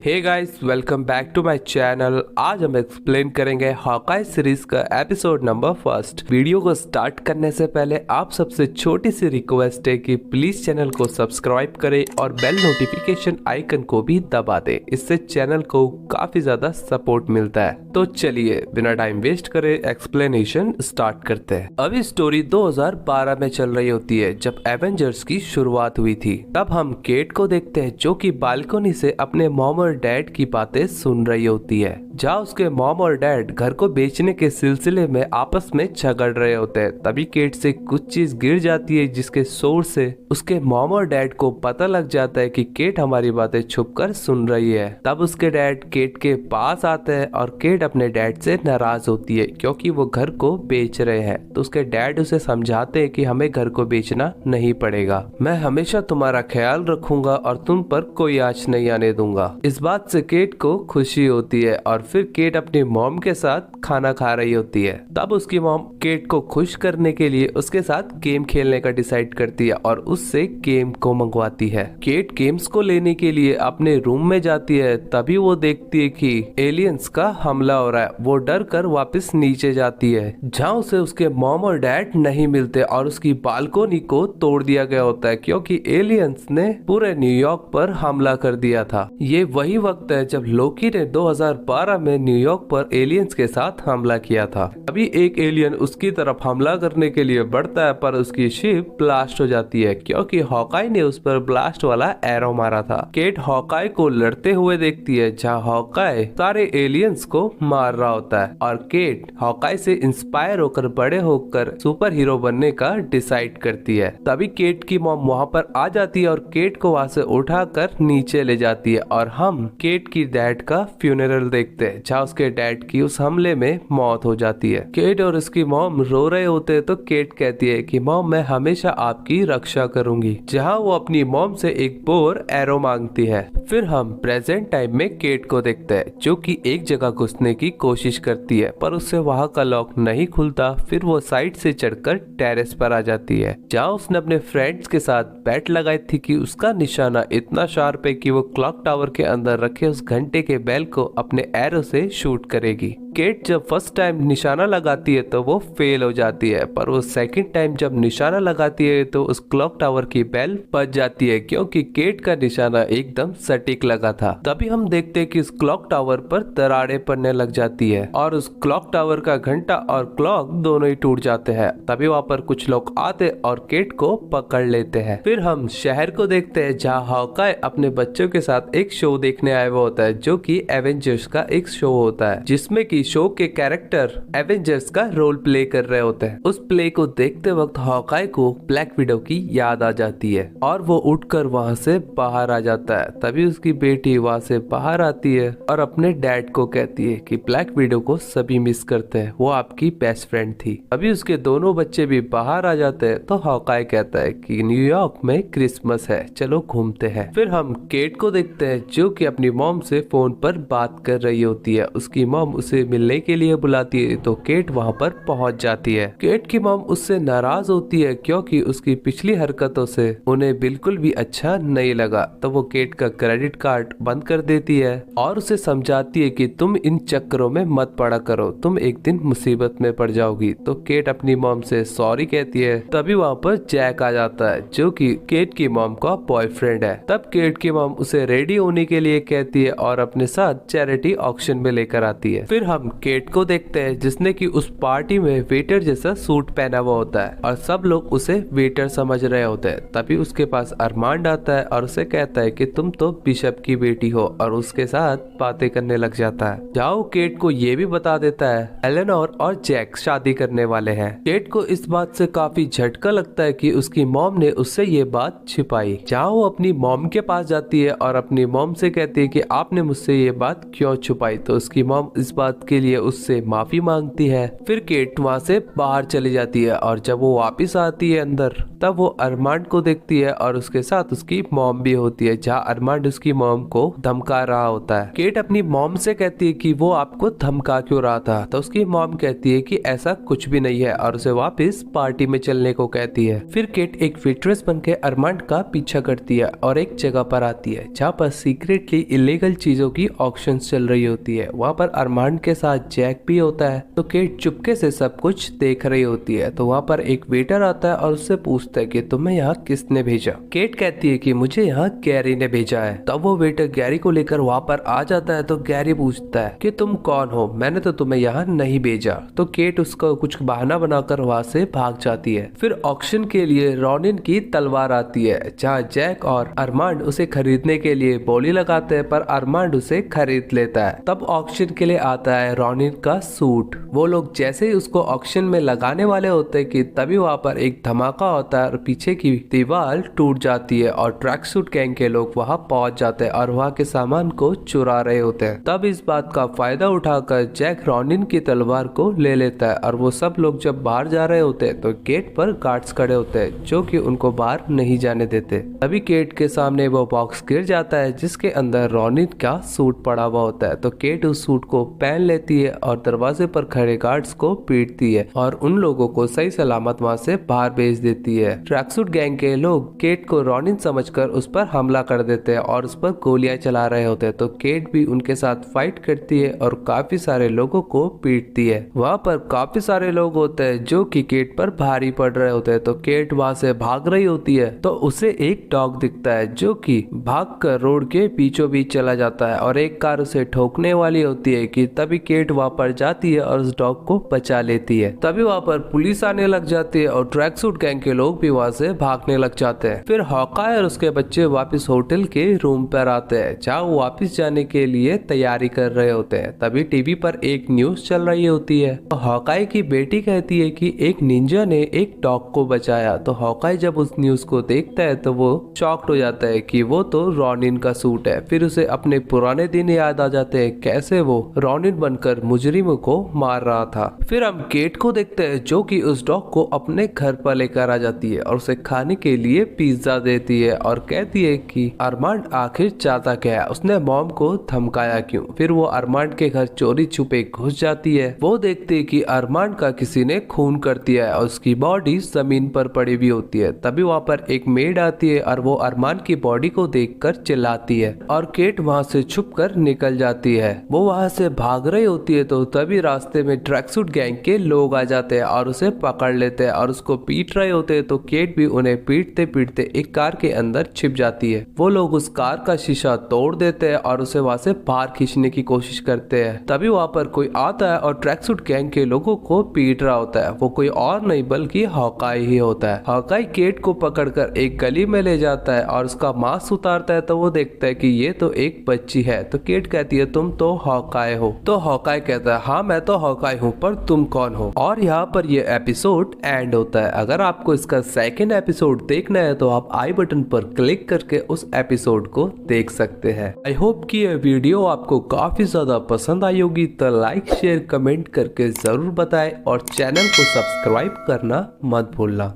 Hey guys, welcome back to my channel. आज हम explain करेंगे हॉकाई सीरीज का एपिसोड नंबर फर्स्ट। वीडियो को स्टार्ट करने से पहले आप सबसे छोटी सी रिक्वेस्ट है कि प्लीज चैनल को सब्सक्राइब करें और बेल नोटिफिकेशन आइकन को भी दबा दें। इससे चैनल को काफी ज्यादा सपोर्ट मिलता है। तो चलिए बिना टाइम वेस्ट करे एक्सप्लेनेशन स्टार्ट करते हैं। अभी स्टोरी 2012 में चल रही होती है जब एवेंजर्स की शुरुआत हुई थी। तब हम केट को देखते हैं जो कि बालकनी से अपने मॉम और डैड की बातें सुन रही होती है, जहाँ उसके मॉम और डैड घर को बेचने के सिलसिले में आपस में झगड़ रहे होते हैं। तभी केट से कुछ चीज गिर जाती है जिसके शोर से उसके मॉम और डैड को पता लग जाता है कि केट हमारी बातें छुपकर सुन रही है। तब उसके डैड केट के पास आते हैं और केट अपने डैड से नाराज होती है क्योंकि वो घर को बेच रहे हैं। तो उसके डैड उसे समझाते हैं कि हमें घर को बेचना नहीं पड़ेगा, मैं हमेशा तुम्हारा ख्याल रखूंगा और तुम पर कोई आँच नहीं आने दूंगा। इस बात से केट को खुशी होती है और फिर केट अपनी मॉम के साथ खाना खा रही होती है। तब उसकी मॉम केट को खुश करने के लिए उसके साथ गेम खेलने का डिसाइड करती है और उससे गेम को मंगवाती है। केट गेम्स को लेने के लिए अपने रूम में जाती है। तभी वो देखती है कि एलियंस का हमला हो रहा है। वो डर कर वापस नीचे जाती है जहाँ उसे उसके मॉम और डैड नहीं मिलते और उसकी बालकोनी को तोड़ दिया गया होता है क्योंकि एलियंस ने पूरे न्यूयॉर्क पर हमला कर दिया था। ये वही वक्त है जब लोकी ने 2012 में न्यूयॉर्क पर एलियंस के साथ हमला किया था। अभी एक एलियन उसकी तरफ हमला करने के लिए बढ़ता है पर उसकी शिप ब्लास्ट हो जाती है क्योंकि हॉकाई ने उस पर ब्लास्ट वाला एरो मारा था। केट हॉकाई को लड़ते हुए देखती है जहाँ हॉकाई सारे एलियंस को मार रहा होता है और केट हॉकाई से इंस्पायर होकर बड़े होकर सुपर हीरो बनने का डिसाइड करती है। तभी केट की मॉम वहाँ पर आ जाती है और केट को वहाँ से उठाकर नीचे ले जाती है और हम केट की डैड का फ्यूनरल देखते हैं जहाँ उसके डैड की उस हमले में मौत हो जाती है। केट और उसकी मॉम रो रहे होते हैं तो केट कहती है कि मॉम मैं हमेशा आपकी रक्षा करूंगी, जहाँ वो अपनी मॉम से एक बोर एरो मांगती है। फिर हम प्रेजेंट टाइम में केट को देखते हैं जो कि एक जगह घुसने की कोशिश करती है पर उससे वहाँ का लॉक नहीं खुलता। फिर वो साइड से चढ़कर टेरेस पर आ जाती है जहाँ उसने अपने फ्रेंड्स के साथ बैट लगाई थी कि उसका निशाना इतना शार्प है कि वो क्लॉक टावर के अंदर रखे उस घंटे के बेल को अपने एरो से शूट करेगी। केट जब फर्स्ट टाइम निशाना लगाती है तो वो फेल हो जाती है पर वो सेकंड टाइम जब निशाना लगाती है तो उस क्लॉक टावर की बेल बज जाती है क्योंकि केट का निशाना एकदम सटीक लगा था। तभी हम देखते हैं कि उस क्लॉक टावर पर दरारें पड़ने लग जाती है और उस क्लॉक टावर का घंटा और क्लॉक दोनों ही टूट जाते हैं। तभी वहाँ पर कुछ लोग आते और केट को पकड़ लेते हैं। फिर हम शहर को देखते हैं जहाँ हॉकाई अपने बच्चों के साथ एक शो देखने आया हुआ होता है जो कि एवेंजर्स का एक शो होता है जिसमें कि शो के कैरेक्टर एवेंजर्स का रोल प्ले कर रहे होते हैं। उस प्ले को देखते वक्त हॉकाई को ब्लैक विडो की याद आ जाती है और वो उठकर वहाँ से बाहर आ जाता है। तभी उसकी बेटी वहाँ से बाहर आती है और अपने डैड को कहती है कि ब्लैक विडो को सभी मिस करते हैं, वो आपकी बेस्ट फ्रेंड थी। अभी उसके दोनों बच्चे भी बाहर आ जाते हैं तो हॉकाई कहता है कि न्यूयॉर्क में क्रिसमस है, चलो घूमते हैं। फिर हम केट को देखते हैं जो कि अपनी मॉम से फोन पर बात कर रही होती है। उसकी मॉम उसे मिलने के लिए बुलाती है तो केट वहाँ पर पहुँच जाती है। केट की मॉम उससे नाराज होती है क्योंकि उसकी पिछली हरकतों से उन्हें बिल्कुल भी अच्छा नहीं लगा। तो वो केट का क्रेडिट कार्ड बंद कर देती है और उसे समझाती है कि तुम इन चक्करों में मत पड़ा करो, तुम एक दिन मुसीबत में पड़ जाओगी। तो केट अपनी मॉम से सॉरी कहती है। तभी वहाँ पर जैक आ जाता है जो कि केट की मॉम का बॉयफ्रेंड है। तब केट की मॉम उसे रेडी होने के लिए कहती है और अपने साथ चैरिटी ऑक्शन में लेकर आती है। फिर हम केट को देखते हैं जिसने कि उस पार्टी में वेटर जैसा सूट पहना हुआ होता है और सब लोग उसे वेटर समझ रहे होते हैं। तभी उसके पास अरमांड आता है और उसे कहता है कि तुम तो बिशप की बेटी हो और उसके साथ बातें करने लग जाता है। जाओ केट को ये भी बता देता है एलेनोर और जैक शादी करने वाले हैं। केट को इस बात से काफी झटका लगता है कि उसकी मॉम ने उससे ये बात छिपाई। जहाँ वो अपनी मॉम के पास जाती है और अपनी मॉम से कहती है कि आपने मुझसे ये बात क्यों छुपाई। तो उसकी मॉम इस बात के लिए उससे माफी मांगती है। फिर केट वहाँ से बाहर चली जाती है और जब वो वापस आती है अंदर तब वो अरमांड को देखती है और उसके साथ उसकी मॉम भी होती है, जहाँ अरमांड उसकी मॉम को धमका रहा होता है। केट अपनी मॉम से कहती है कि वो आपको धमका क्यों रहा था, तो उसकी मॉम कहती है कि ऐसा कुछ भी नहीं है और उसे वापस पार्टी में चलने को कहती है। फिर केट एक वेट्रेस बनके अरमांड का पीछा करती है और एक जगह पर आती है जहाँ पर सीक्रेटली इलीगल चीजों की ऑक्शन चल रही होती है। वहाँ पर अरमांड के साथ जैक भी होता है, तो केट चुपके से सब कुछ देख रही होती है। तो वहाँ पर एक वेटर आता है और उससे पूछता है कि तुम्हें यहाँ किसने भेजा। केट कहती है कि मुझे यहाँ गैरी ने भेजा है। तब वो वेटर गैरी को लेकर वहाँ पर आ जाता है, तो गैरी पूछता है कि तुम कौन हो, मैंने तो तुम्हें यहाँ नहीं भेजा। तो केट उसका कुछ बहाना बनाकर वहाँ से भाग जाती है। फिर ऑक्शन के लिए रॉनिन की तलवार आती है, जहाँ जैक और अरमांड उसे खरीदने के लिए बोली लगाते हैं, पर अरमांड उसे खरीद लेता है। तब ऑक्शन के लिए आता है रॉनिन का सूट। वो लोग जैसे ही उसको ऑक्शन में लगाने वाले होते हैं कि तभी वहाँ पर एक धमाका होता है और पीछे की दीवार टूट जाती है और ट्रैक सूट गैंग के लोग वहाँ पहुंच जाते हैं और वहाँ के सामान को चुरा रहे होते हैं। तब इस बात का फायदा उठाकर जैक रॉनिन की तलवार को ले लेता है और वो सब लोग जब बाहर जा रहे होते हैं तो गेट पर गार्ड्स खड़े होते हैं जो कि उनको बाहर नहीं जाने देते। तभी केट के सामने वो बॉक्स गिर जाता है जिसके अंदर रॉनिन का सूट पड़ा हुआ होता है। तो केट उस सूट को पहन लेती है और दरवाजे पर खड़े गार्ड्स को पीटती है और उन लोगों को सही सलामत वहाँ से बाहर भेज देती है। ट्रैक सूट गैंग के लोग केट को रॉनिन समझकर उस पर हमला कर देते हैं और उस पर गोलियां चला रहे होते हैं। तो केट भी उनके साथ फाइट करती है और काफी सारे लोगों को पीटती है। वहाँ पर काफी सारे लोग होते हैं जो कि केट पर भारी पड़ रहे होते हैं। तो केट वहाँ से भाग रही होती है तो उसे एक डॉग दिखता है जो कि भागकर रोड के बीचों बीच चला जाता है और एक कार उसे ठोकने वाली होती है कि तभी केट वहाँ पर जाती है और उस डॉग को बचा लेती है। तभी वहाँ पर पुलिस आने लग जाती है और ट्रैक सूट गैंग के लोग भी वहाँ से भागने लग जाते हैं। फिर हॉकाई और उसके बच्चे वापस होटल के रूम पर आते हैं जहाँ वो वापस जाने के लिए तैयारी कर रहे होते हैं। तभी टीवी पर एक न्यूज चल रही होती है। तो हॉकाई की बेटी कहती है कि एक निंजा ने एक डॉग को बचाया। तो हॉकाई जब उस न्यूज को देखता है तो वो शॉक्ड हो जाता है कि वो तो रॉनिन का सूट है। फिर उसे अपने पुराने दिन याद आ जाते हैं कैसे वो रॉनिन बनकर मुजरिमों को मार रहा था। फिर हम केट को देखते हैं जो कि उस डॉग को अपने घर पर लेकर आ जाती है और उसे खाने के लिए पिज्जा देती है और कहती है कि अरमांड आखिर चाहता क्या है, उसने मॉम को धमकाया क्यों। फिर वो अरमांड के घर चोरी छुपे घुस जाती है। वो देखती है कि अरमांड का किसी ने खून कर दिया है और उसकी बॉडी जमीन पर पड़ी हुई होती है। तभी वहाँ पर एक मेड आती है और वो अरमांड की बॉडी को देखकर चिल्लाती है और केट वहाँ से छुपकर निकल जाती है। वो वहाँ से भाग रही होती है तो तभी रास्ते में ट्रैक सूट गैंग के लोग आ जाते हैं और उसे पकड़ लेते हैं और उसको पीट रहे होते हैं। तो केट भी उन्हें पीटते पीटते एक कार के अंदर छिप जाती है। वो लोग उस कार का शीशा तोड़ देते हैं और उसे वहाँ से बाहर खींचने की कोशिश करते हैं। तभी वहाँ पर कोई आता है और ट्रैक सूट गैंग के लोगों को पीट रहा होता है। वो कोई और नहीं बल्कि हॉकाई ही होता है। हॉकाई केट को पकड़कर एक गली में ले जाता है और उसका मास्क उतारता है तो वो देखता है कि ये तो एक बच्ची है। तो केट कहती है तुम तो हॉकाई हो। तो हॉकाई कहता है हाँ मैं तो हॉकाई हूँ, पर तुम कौन हो। और यहाँ पर ये एपिसोड एंड होता है। अगर आपको इसका सेकंड एपिसोड देखना है तो आप आई बटन पर क्लिक करके उस एपिसोड को देख सकते हैं। आई होप कि ये वीडियो आपको काफी ज्यादा पसंद आई होगी, तो लाइक शेयर कमेंट करके जरूर बताएं और चैनल को सब्सक्राइब करना मत भूलना।